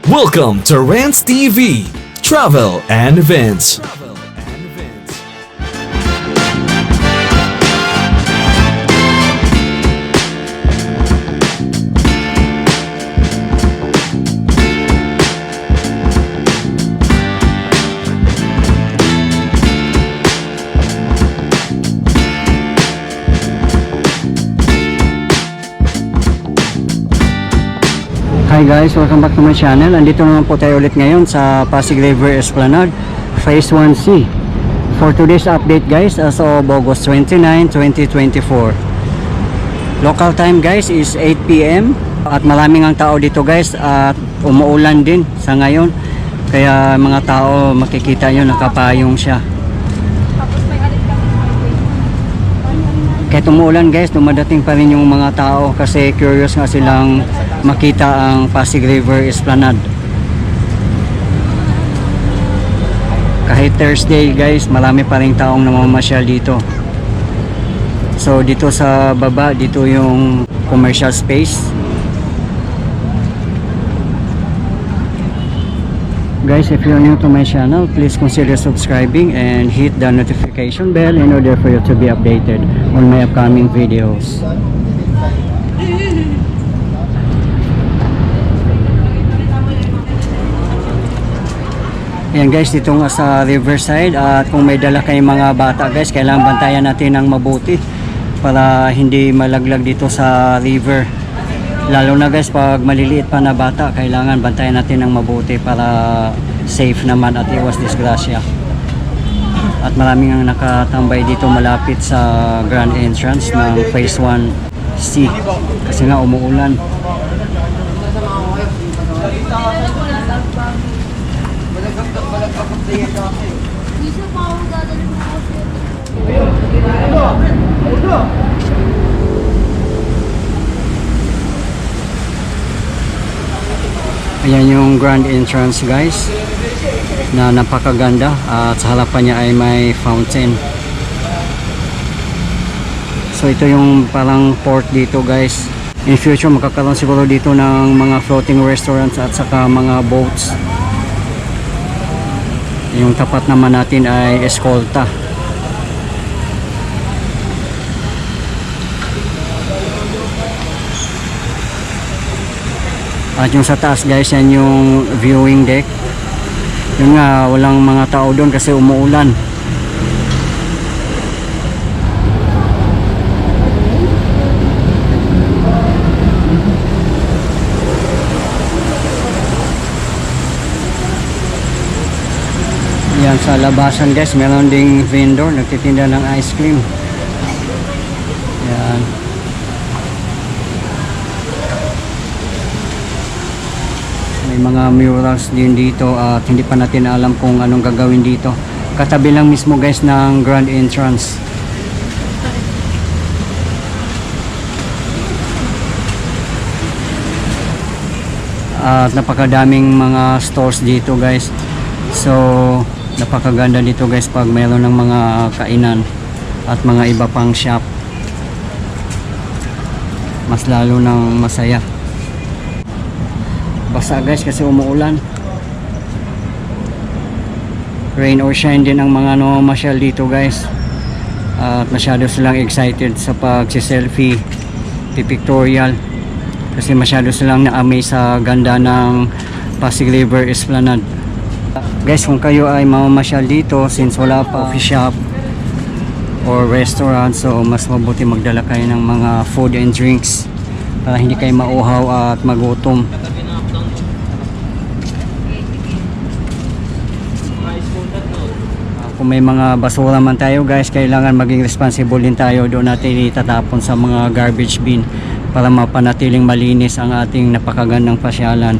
Welcome to Rants TV, Travel and Events. Hi guys, welcome back to my channel. Andito naman po tayo ulit ngayon sa Pasig River Esplanade Phase 1C for today's update guys as of August 29, 2024. Local time guys is 8 PM at maraming ang tao dito guys at umuulan din sa ngayon, kaya mga tao makikita nyo nakapayong siya. Kahit umuulan guys, dumadating pa rin yung mga tao kasi curious nga silang makita ang Pasig River Esplanade. Kahit Thursday guys, marami pa rin taong namamasyal dito. So dito sa baba, dito yung commercial space. Guys, if you're new to my channel, please consider subscribing and hit the notification bell in order for you to be updated on my upcoming videos. Ayan guys, dito nga sa Riverside, at kung may dala kayong mga bata guys, kailangan bantayan natin ng mabuti para hindi malaglag dito sa river. Lalo na guys, pag maliliit pa na bata, kailangan bantayan natin ng mabuti para safe naman at iwas disgrasya. At maraming ang nakatambay dito malapit sa grand entrance ng Phase 1C kasi nga umuulan. Ayan yung grand entrance guys na napakaganda, at sa harapan niya ay may fountain. So ito yung parang port dito guys. In future makakaroon siguro dito ng mga floating restaurants at saka mga boats. Yung tapat naman natin ay eskolta. At yung sa taas guys, yan yung viewing deck. Yun nga, walang mga tao doon kasi umuulan. Yan sa labasan guys, meron ding vendor nagtitinda ng ice cream. Yan. May mga murals din dito at hindi pa natin alam kung anong gagawin dito. Katabi lang mismo guys ng grand entrance. At napakadaming mga stores dito guys. So napakaganda dito guys pag mayroon ng mga kainan at mga iba pang shop. Mas lalo ng masaya. Basa guys kasi umuulan. Rain or shine din ang mga namamasyal dito guys. At masyado silang excited sa pagsi-selfie, pictorial. Kasi masyado silang na-amaze sa ganda ng Pasig River Esplanade. Guys, kung kayo ay mamamasyal dito, since wala pa coffee shop or restaurant, so mas mabuti magdala kayo ng mga food and drinks para hindi kayo mauhaw at magutom. Kung may mga basura man tayo guys, kailangan maging responsible din tayo. Doon natin itatapon sa mga garbage bin para mapanatiling malinis ang ating napakagandang pasyalan.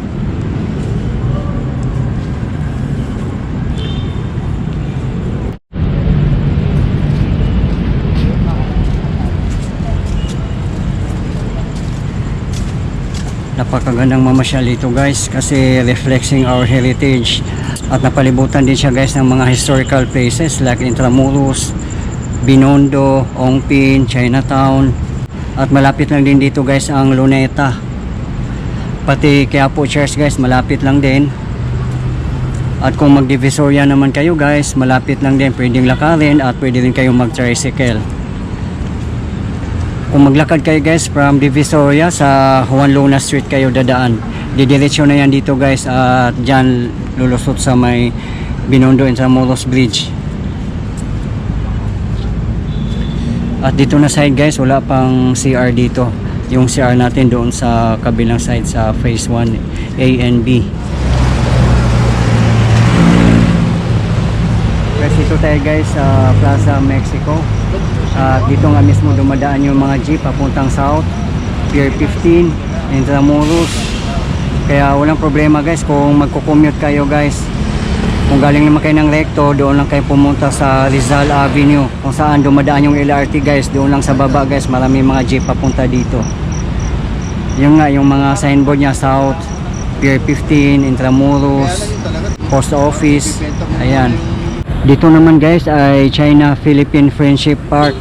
Napakagandang mamasyal dito guys kasi reflecting our heritage. At napalibutan din siya guys ng mga historical places like Intramuros, Binondo, Ongpin, Chinatown. At malapit lang din dito guys ang Luneta. Pati Quiapo Church guys, malapit lang din. At kung mag-Divisoria naman kayo guys, malapit lang din, pwedeng lakarin at pwede rin kayong mag-tricycle. Kung maglakad kayo guys from Divisoria, sa Juan Luna Street kayo dadaan. Didiretso na yan dito guys at dyan lulusot sa may Binondo Intramuros Bridge. At dito na side guys, wala pang CR dito. Yung CR natin doon sa kabilang side sa phase 1 A and B. Kasi dito tayo guys sa Plaza Mexico. Dito nga mismo dumadaan yung mga jeep papuntang south, Pier 15, Intramuros. Kaya walang problema guys kung magko-commute kayo guys. Kung galing naman kayo ng Recto, doon lang kayo pumunta sa Rizal Avenue. Kung saan dumadaan yung LRT guys, doon lang sa baba guys, marami mga jeep papunta dito. Yung nga, yung mga signboard niya, South, Pier 15, Intramuros, Post Office, ayan. Dito naman guys ay China-Philippine Friendship Park.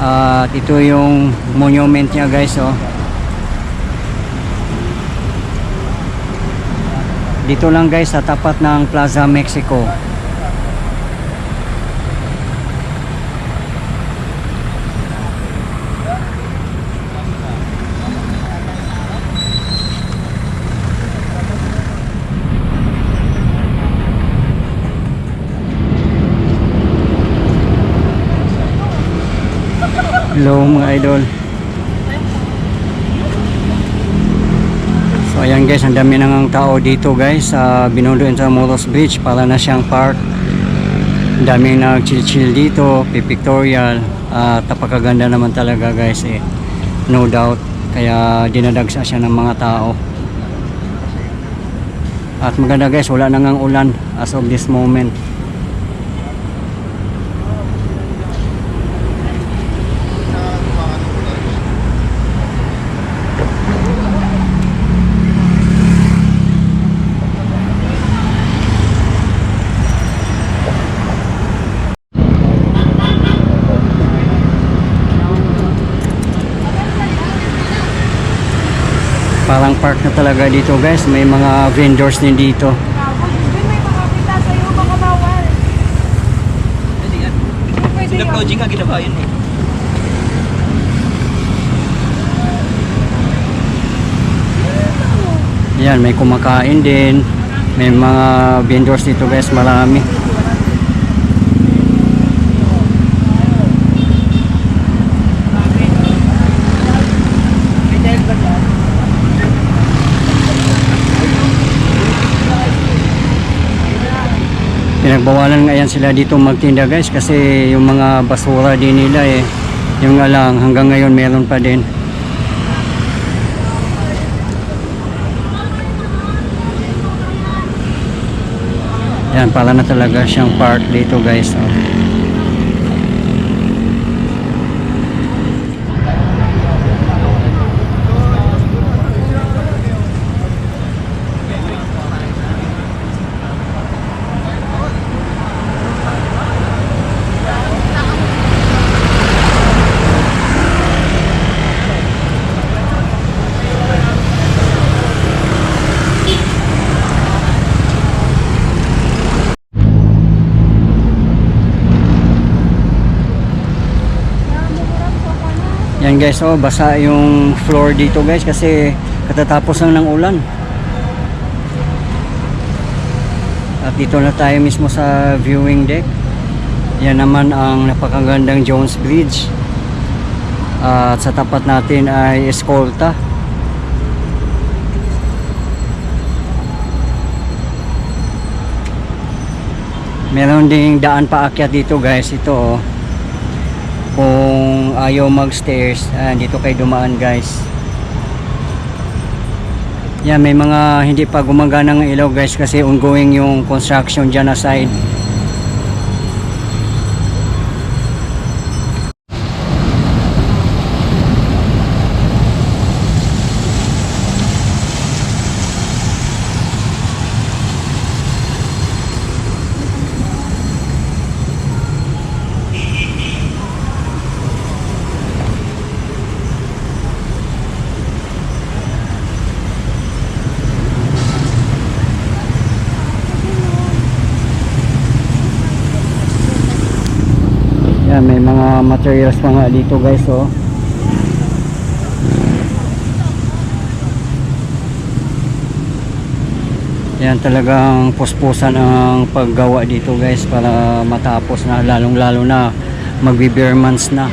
At ito yung monument niya guys, oh. Dito lang guys sa tapat ng Plaza Mexico. Hello mga idol. So ayan guys, ang dami nang tao dito guys sa Binondo Intramuros Bridge, para na siyang park. Ang daming nag-chill dito, pipictorial. Napakaganda naman talaga guys eh. No doubt. Kaya dinadagsa siya ng mga tao. At maganda guys, wala na ngang ulan as of this moment. Parang park na talaga dito guys, may mga vendors din dito. May makakita sa'yo, baka bawal. Pwede Sila yan. project nga ginawa yun eh. Yan, may kumakain din. May mga vendors dito guys, marami. Pinagbawalan nga yan sila dito magtinda guys, kasi yung mga basura din nila eh. Yung nga lang, hanggang ngayon meron pa din. Yan, para na talaga siyang park dito guys. Oh. Yan guys, oh, basa yung floor dito guys kasi katatapos lang ng ulan. At dito na tayo mismo sa viewing deck. Yan naman ang napakagandang Jones Bridge. At sa tapat natin ay Escolta. Meron ding daan paakyat dito guys, ito oh. Kung ayaw mag-stairs, dito kayo dumaan guys. Yan, may mga hindi pa gumagana ng ilaw guys kasi ongoing yung construction dyan na side. Yan, may mga materials pa nga dito guys, oh. Yan, talagang puspusan ang paggawa dito guys para matapos na, lalong lalo na magbe-bare months na.